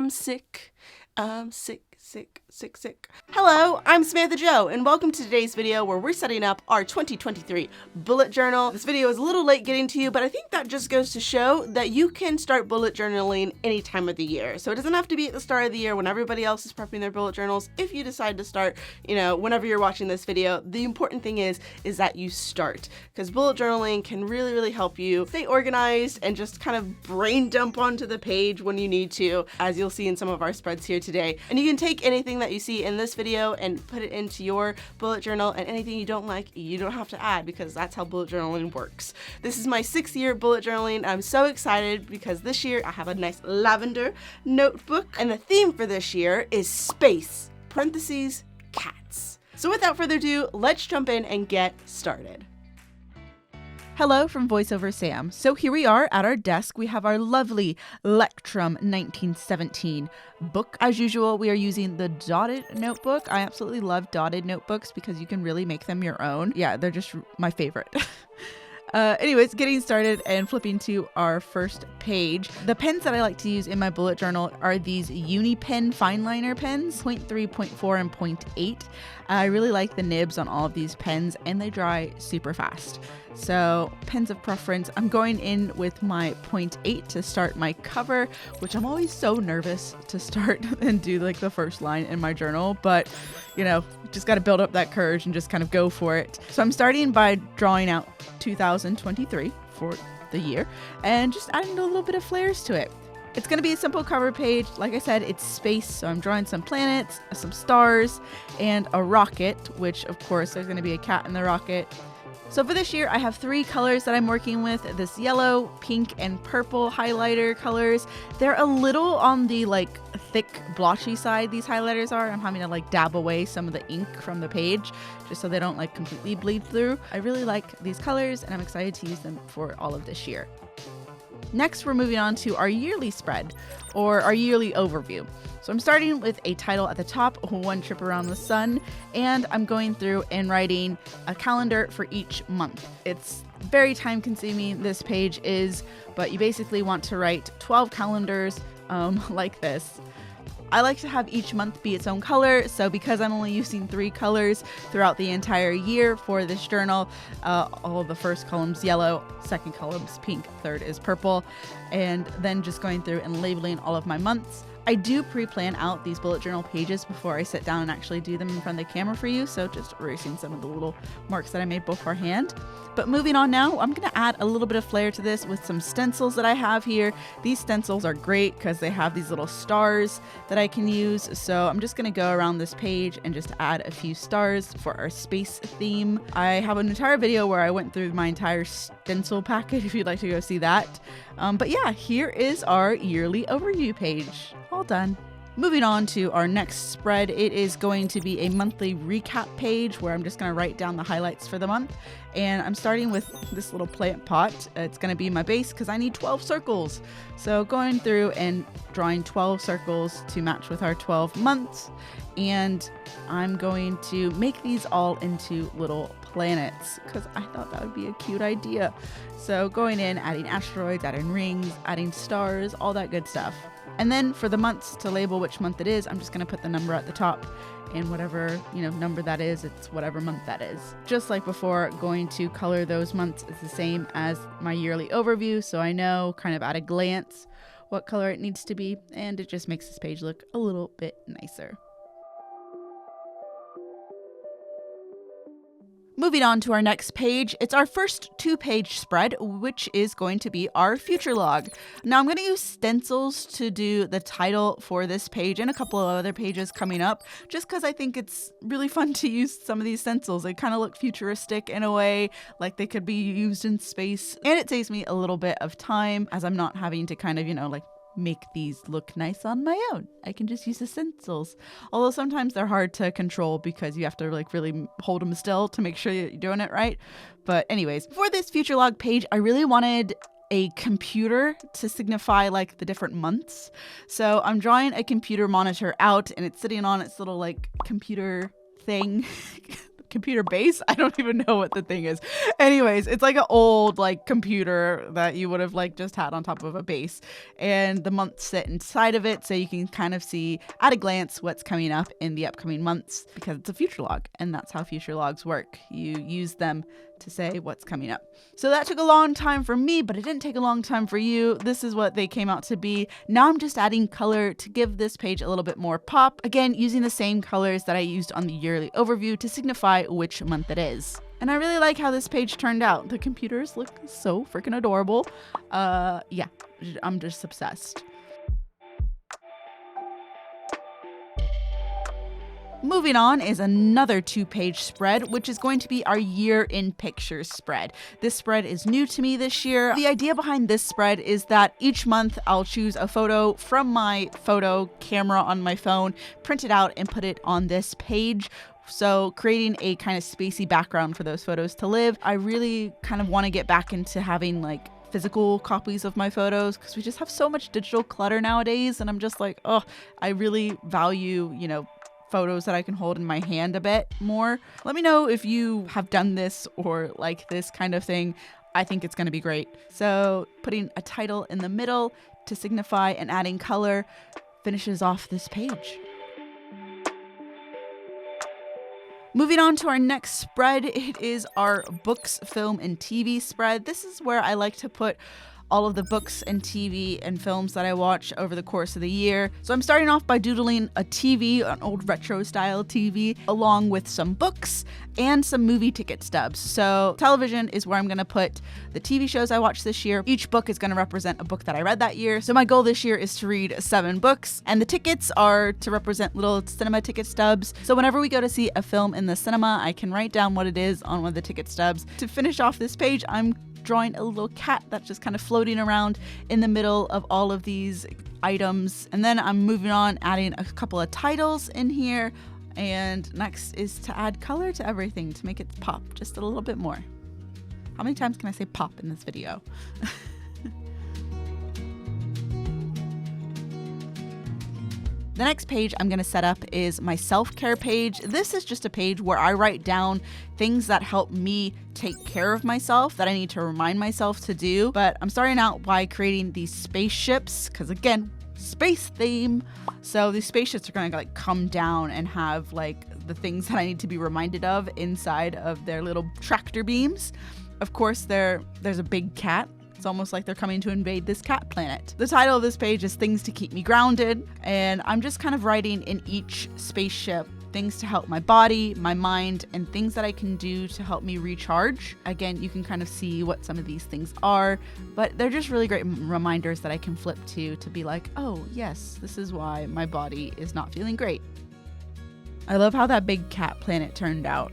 I'm sick. I'm sick. Hello, I'm Samantha Joe, and welcome to today's video where we're setting up our 2023 bullet journal. This video is a little late getting to you, but I think that just goes to show that you can start bullet journaling any time of the year. So it doesn't have to be at the start of the year when everybody else is prepping their bullet journals. If you decide to start, whenever you're watching this video, the important thing is that you start, because bullet journaling can really help you stay organized and just kind of brain dump onto the page when you need to, as you'll see in some of our spreads here today. And you can take anything that you see in this video and put it into your bullet journal, and anything you don't like, you don't have to add, because that's how bullet journaling works. This is my 6th year bullet journaling. I'm so excited because this year I have a nice lavender notebook, and the theme for this year is space, parentheses, cats. So without further ado, let's jump in and get started. Hello from VoiceOver Sam. So here we are at our desk. We have our lovely Lectrum 1917 book. As usual, we are using the dotted notebook. I absolutely love dotted notebooks because you can really make them your own. Yeah, they're just my favorite. Anyways, getting started and flipping to our first page. The pens that I like to use in my bullet journal are these Unipen fine liner pens, 0.3, 0.4, and 0.8. I really like the nibs on all of these pens, and they dry super fast. So pens of preference. I'm going in with my 0.8 to start my cover, which I'm always so nervous to start and do like the first line in my journal, but just got to build up that courage and just kind of go for it. So I'm starting by drawing out 2023 for the year and just adding a little bit of flares to it. It's going to be a simple cover page. Like I said, it's space, so I'm drawing some planets, some stars, and a rocket, which of course there's going to be a cat in the rocket. So for this year, I have 3 colors that I'm working with. This yellow, pink, and purple highlighter colors. They're a little on the thick, blotchy side, these highlighters are. I'm having to dab away some of the ink from the page just so they don't completely bleed through. I really like these colors, and I'm excited to use them for all of this year. Next, we're moving on to our yearly spread, or our yearly overview. So I'm starting with a title at the top, One Trip Around the Sun, and I'm going through and writing a calendar for each month. It's very time consuming, this page is, but you basically want to write 12 calendars like this. I like to have each month be its own color, so because I'm only using 3 colors throughout the entire year for this journal, all of the first column's yellow, second column's pink, third is purple, and then just going through and labeling all of my months. I do pre-plan out these bullet journal pages before I sit down and actually do them in front of the camera for you, so just erasing some of the little marks that I made beforehand. But moving on now, I'm going to add a little bit of flair to this with some stencils that I have here. These stencils are great because they have these little stars that I can use, so I'm just going to go around this page and just add a few stars for our space theme. I have an entire video where I went through my entire stencil packet if you'd like to go see that. But yeah, here is our yearly overview page. All done. Moving on to our next spread, it is going to be a monthly recap page where I'm just going to write down the highlights for the month. And I'm starting with this little plant pot. It's going to be my base because I need 12 circles. So going through and drawing 12 circles to match with our 12 months. And I'm going to make these all into little planets because I thought that would be a cute idea. So going in, adding asteroids, adding rings, adding stars, all that good stuff. And then for the months, to label which month it is, I'm just going to put the number at the top, and whatever number that is, it's whatever month that is. Just like before, going to color those months is the same as my yearly overview, so I know kind of at a glance what color it needs to be, and it just makes this page look a little bit nicer. Moving on to our next page, it's our first 2-page spread, which is going to be our future log. Now I'm going to use stencils to do the title for this page and a couple of other pages coming up, just because I think it's really fun to use some of these stencils. They kind of look futuristic in a way, like they could be used in space, and it saves me a little bit of time as I'm not having to kind of, make these look nice on my own. I can just use the stencils. Although sometimes they're hard to control because you have to really hold them still to make sure you're doing it right. But anyways, for this future log page, I really wanted a computer to signify the different months. So I'm drawing a computer monitor out, and it's sitting on its little computer thing. computer base. I don't even know what the thing is. Anyways, it's like an old like computer that you would have like just had on top of a base, and the months sit inside of it, so you can kind of see at a glance what's coming up in the upcoming months, because it's a future log, and that's how future logs work. You use them to say what's coming up. So that took a long time for me, but it didn't take a long time for you. This is what they came out to be. Now I'm just adding color to give this page a little bit more pop. Again, using the same colors that I used on the yearly overview to signify which month it is. And I really like how this page turned out. The computers look so freaking adorable. Yeah, I'm just obsessed. Moving on is another 2-page spread, which is going to be our year in pictures spread. This spread is new to me this year. The idea behind this spread is that each month I'll choose a photo from my photo camera on my phone, print it out, and put it on this page. So creating a kind of spacey background for those photos to live. I really kind of want to get back into having like physical copies of my photos, because we just have so much digital clutter nowadays, and I'm just like, oh, I really value, photos that I can hold in my hand a bit more. Let me know if you have done this or like this kind of thing. I think it's going to be great. So putting a title in the middle to signify and adding color finishes off this page. Moving on to our next spread, it is our books, film, and TV spread. This is where I like to put all of the books and TV and films that I watch over the course of the year. So I'm starting off by doodling a TV, an old retro style TV, along with some books and some movie ticket stubs. So television is where I'm going to put the TV shows I watched this year. Each book is going to represent a book that I read that year. So my goal this year is to read 7 books, and the tickets are to represent little cinema ticket stubs. So whenever we go to see a film in the cinema, I can write down what it is on one of the ticket stubs. To finish off this page, I'm drawing a little cat that's just kind of floating around in the middle of all of these items. And then I'm moving on, adding a couple of titles in here. And next is to add color to everything to make it pop just a little bit more. How many times can I say pop in this video? The next page I'm going to set up is my self-care page. This is just a page where I write down things that help me take care of myself that I need to remind myself to do. But I'm starting out by creating these spaceships because, again, space theme. So these spaceships are going to like come down and have like the things that I need to be reminded of inside of their little tractor beams. Of course, there's a big cat. It's almost like they're coming to invade this cat planet. The title of this page is Things to Keep Me Grounded, and I'm just kind of writing in each spaceship things to help my body, my mind, and things that I can do to help me recharge. Again, you can kind of see what some of these things are, but they're just really great reminders that I can flip to be like, oh yes, this is why my body is not feeling great. I love how that big cat planet turned out.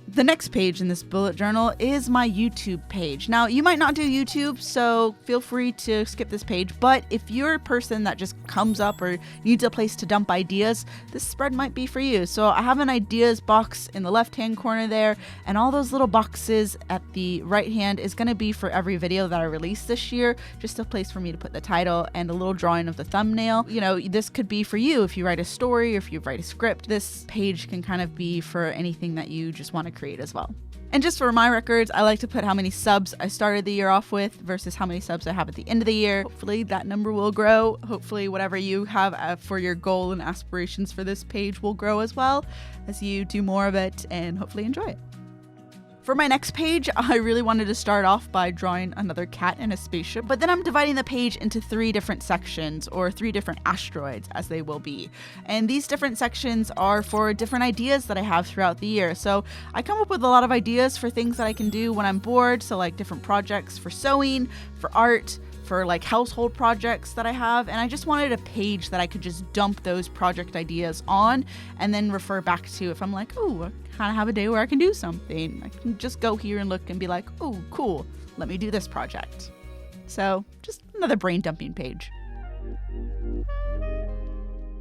The next page in this bullet journal is my YouTube page. Now, you might not do YouTube, so feel free to skip this page, but if you're a person that just comes up or needs a place to dump ideas, this spread might be for you. So I have an ideas box in the left-hand corner there, and all those little boxes at the right hand is going to be for every video that I release this year, just a place for me to put the title and a little drawing of the thumbnail. You know, this could be for you if you write a story, or if you write a script. This page can kind of be for anything that you just want to create as well. And just for my records, I like to put how many subs I started the year off with versus how many subs I have at the end of the year. Hopefully that number will grow. Hopefully whatever you have for your goal and aspirations for this page will grow as well as you do more of it and hopefully enjoy it. For my next page, I really wanted to start off by drawing another cat in a spaceship, but then I'm dividing the page into 3 different sections, or 3 different asteroids as they will be. And these different sections are for different ideas that I have throughout the year. So I come up with a lot of ideas for things that I can do when I'm bored. So like different projects for sewing, for art, for like household projects that I have, and I just wanted a page that I could just dump those project ideas on and then refer back to if I'm like, oh, I kind of have a day where I can do something. I can just go here and look and be like, oh, cool, let me do this project. So just another brain dumping page.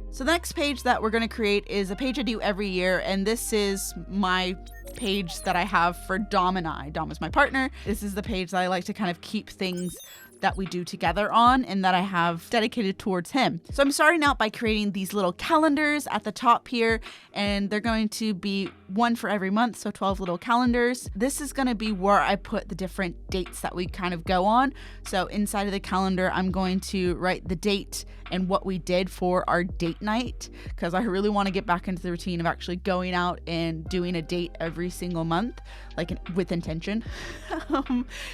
So the next page that we're going to create is a page I do every year, and this is my page that I have for Dom and I. Dom is my partner. This is the page that I like to kind of keep things that we do together on and that I have dedicated towards him. So I'm starting out by creating these little calendars at the top here, and they're going to be one for every month, so 12 little calendars. This is going to be where I put the different dates that we kind of go on. So inside of the calendar, I'm going to write the date and what we did for our date night, because I really want to get back into the routine of actually going out and doing a date every single month, like with intention.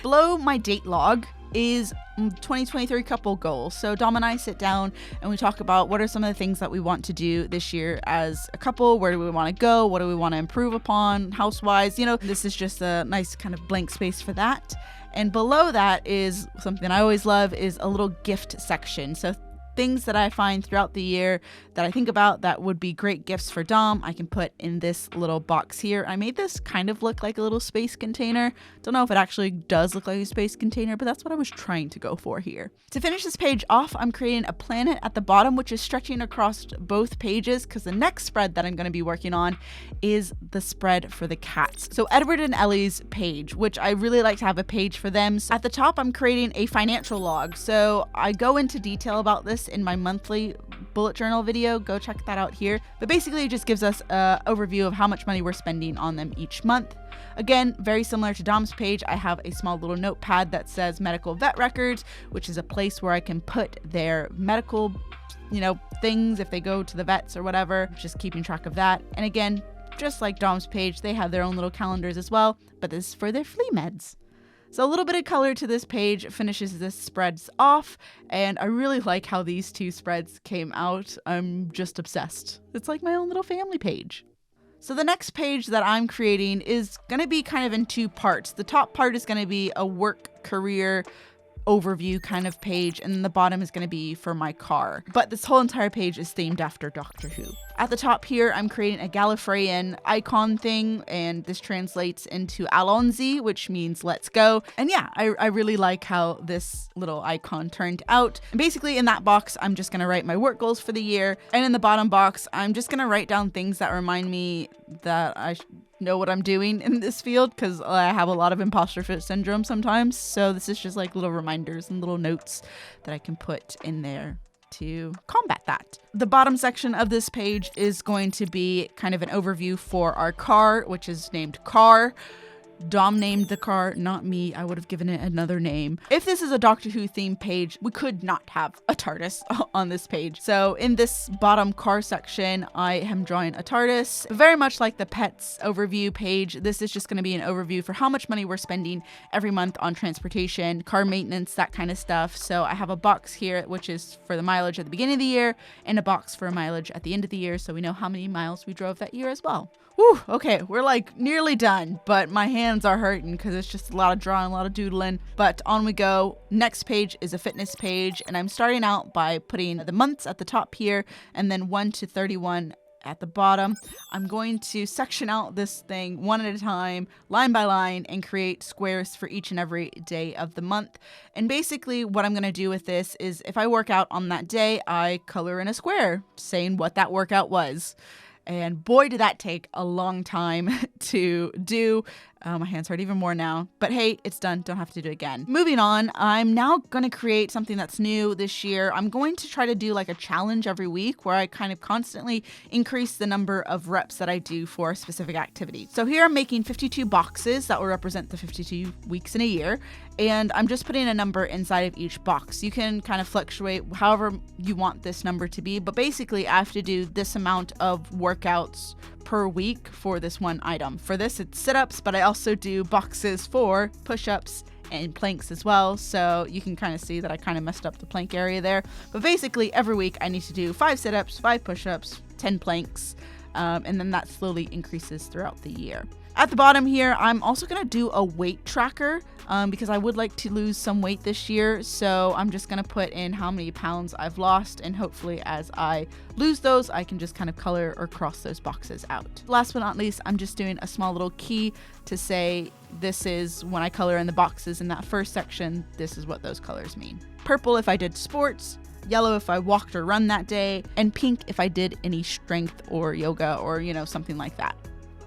Below my date log is 2023 couple goals. So Dom and I sit down and we talk about what are some of the things that we want to do this year as a couple. Where do we want to go? What do we want to improve upon house-wise? You know, this is just a nice kind of blank space for that. And below that is something I always love, is a little gift section. So things that I find throughout the year that I think about that would be great gifts for Dom, I can put in this little box here. I made this kind of look like a little space container. Don't know if it actually does look like a space container, but that's what I was trying to go for here. To finish this page off, I'm creating a planet at the bottom, which is stretching across both pages, because the next spread that I'm going to be working on is the spread for the cats. So Edward and Ellie's page, which I really like to have a page for them. So at the top, I'm creating a financial log. So I go into detail about this in my monthly bullet journal video. Go check that out here. But basically it just gives us an overview of how much money we're spending on them each month. Again, very similar to Dom's page, I have a small little notepad that says medical vet records, which is a place where I can put their medical, things if they go to the vets or whatever, just keeping track of that. And again, just like Dom's page, they have their own little calendars as well, but this is for their flea meds. So a little bit of color to this page finishes this spreads off, and I really like how these two spreads came out. I'm just obsessed. It's like my own little family page. So the next page that I'm creating is going to be kind of in two parts. The top part is going to be a work career overview kind of page, and the bottom is going to be for my car. But this whole entire page is themed after Doctor Who. At the top here, I'm creating a Gallifreyan icon thing, and this translates into Alonzi, which means let's go. And yeah, I really like how this little icon turned out. And basically in that box, I'm just going to write my work goals for the year. And in the bottom box, I'm just going to write down things that remind me that I know what I'm doing in this field, because I have a lot of imposter syndrome sometimes. So this is just like little reminders and little notes that I can put in there to combat that. The bottom section of this page is going to be kind of an overview for our car, which is named Car. Dom named the car, not me. I would have given it another name. If this is a Doctor Who themed page, we could not have a TARDIS on this page. So in this bottom car section, I am drawing a TARDIS. Very much like the pets overview page, this is just going to be an overview for how much money we're spending every month on transportation, car maintenance, that kind of stuff. So I have a box here, which is for the mileage at the beginning of the year, and a box for mileage at the end of the year, so we know how many miles we drove that year as well. Whew, okay, we're like nearly done, but my hands are hurting because it's just a lot of drawing, a lot of doodling, but on we go. Next page is a fitness page, and I'm starting out by putting the months at the top here, and then 1 to 31 at the bottom. I'm going to section out this thing one at a time, line by line, and create squares for each and every day of the month. And basically what I'm going to do with this is if I work out on that day, I color in a square saying what that workout was. And boy, did that take a long time to do. My hands hurt even more now. But hey, it's done. Don't have to do it again. Moving on, I'm now going to create something that's new this year. I'm going to try to do like a challenge every week where I kind of constantly increase the number of reps that I do for a specific activity. So here I'm making 52 boxes that will represent the 52 weeks in a year. And I'm just putting a number inside of each box. You can kind of fluctuate however you want this number to be, but basically I have to do this amount of workouts per week for this one item. For this, it's sit-ups, but I also do boxes for push-ups and planks as well. So you can kind of see that I kind of messed up the plank area there. But basically every week I need to do 5 sit-ups, 5 push-ups, 10 planks, and then that slowly increases throughout the year. At the bottom here, I'm also going to do a weight tracker because I would like to lose some weight this year. So I'm just going to put in how many pounds I've lost, and hopefully as I lose those, I can just kind of color or cross those boxes out. Last but not least, I'm just doing a small little key to say this is when I color in the boxes in that first section, this is what those colors mean. Purple if I did sports, yellow if I walked or run that day, and pink if I did any strength or yoga or, something like that.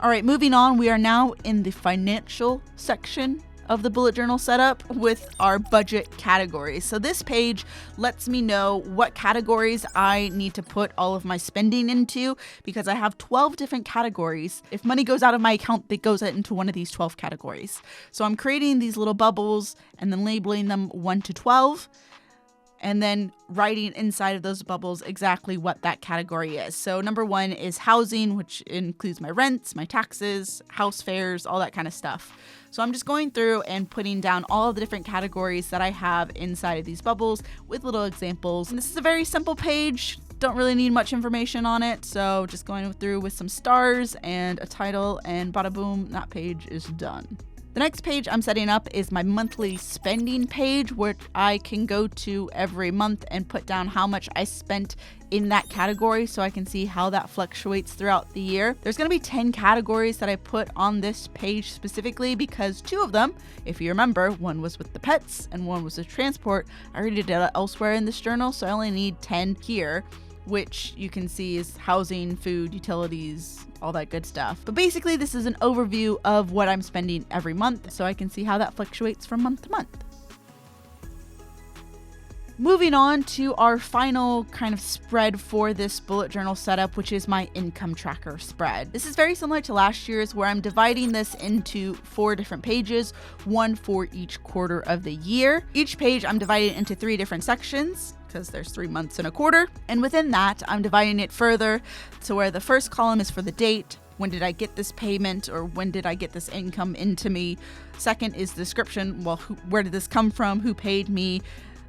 All right, moving on, we are now in the financial section of the bullet journal setup with our budget categories. So this page lets me know what categories I need to put all of my spending into, because I have 12 different categories. If money goes out of my account, it goes into one of these 12 categories. So I'm creating these little bubbles and then labeling them 1 to 12. And then writing inside of those bubbles exactly what that category is. So number 1 is housing, which includes my rents, my taxes, house fares, all that kind of stuff. So I'm just going through and putting down all of the different categories that I have inside of these bubbles with little examples. And this is a very simple page. Don't really need much information on it. So just going through with some stars and a title, and bada boom, that page is done. The next page I'm setting up is my monthly spending page, which I can go to every month and put down how much I spent in that category so I can see how that fluctuates throughout the year. There's going to be 10 categories that I put on this page specifically because 2 of them, if you remember, one was with the pets and one was with transport. I already did it elsewhere in this journal, so I only need 10 here, which you can see is housing, food, utilities, all that good stuff. But basically, this is an overview of what I'm spending every month, so I can see how that fluctuates from month to month. Moving on to our final kind of spread for this bullet journal setup, which is my income tracker spread. This is very similar to last year's, where I'm dividing this into 4 different pages, 1 for each quarter of the year. Each page I'm dividing into 3 different sections, because there's 3 months in a quarter. And within that, I'm dividing it further to where the first column is for the date. When did I get this payment, or when did I get this income into me? Second is the description. Well, where did this come from? Who paid me?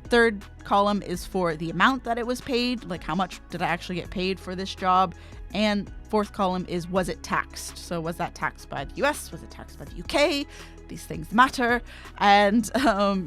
Third column is for the amount that it was paid, like how much did I actually get paid for this job? And fourth column is, was it taxed? So was that taxed by the US? Was it taxed by the UK? These things matter. And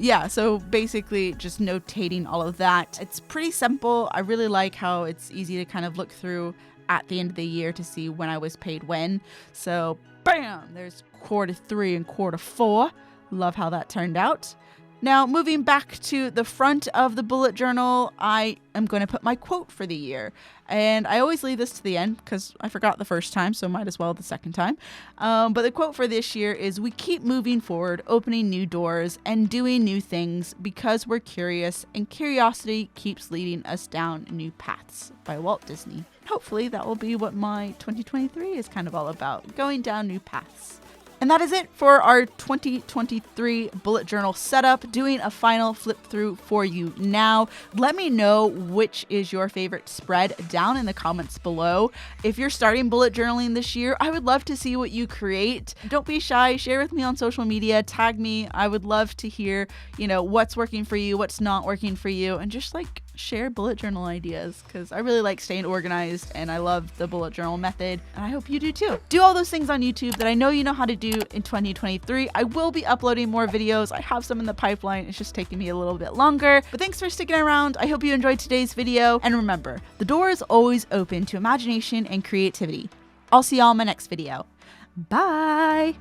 yeah, so basically just notating all of that. It's pretty simple. I really like how it's easy to kind of look through at the end of the year to see when I was paid when. So bam, there's quarter 3 and quarter 4. Love how that turned out. Now, moving back to the front of the bullet journal, I am going to put my quote for the year. And I always leave this to the end because I forgot the first time, so might as well the second time. But the quote for this year is, "We keep moving forward, opening new doors, and doing new things because we're curious, and curiosity keeps leading us down new paths," by Walt Disney. Hopefully that will be what my 2023 is kind of all about, going down new paths. And that is it for our 2023 bullet journal setup. Doing a final flip through for you now. Let me know which is your favorite spread down in the comments below. If you're starting bullet journaling this year, I would love to see what you create. Don't be shy. Share with me on social media. Tag me. I would love to hear, what's working for you, what's not working for you, and just share bullet journal ideas, because I really like staying organized and I love the bullet journal method, and I hope you do too. Do all those things on YouTube that I know you know how to do in 2023. I will be uploading more videos. I have some in the pipeline. It's just taking me a little bit longer, but thanks for sticking around. I hope you enjoyed today's video, and remember, the door is always open to imagination and creativity. I'll see y'all in my next video. Bye!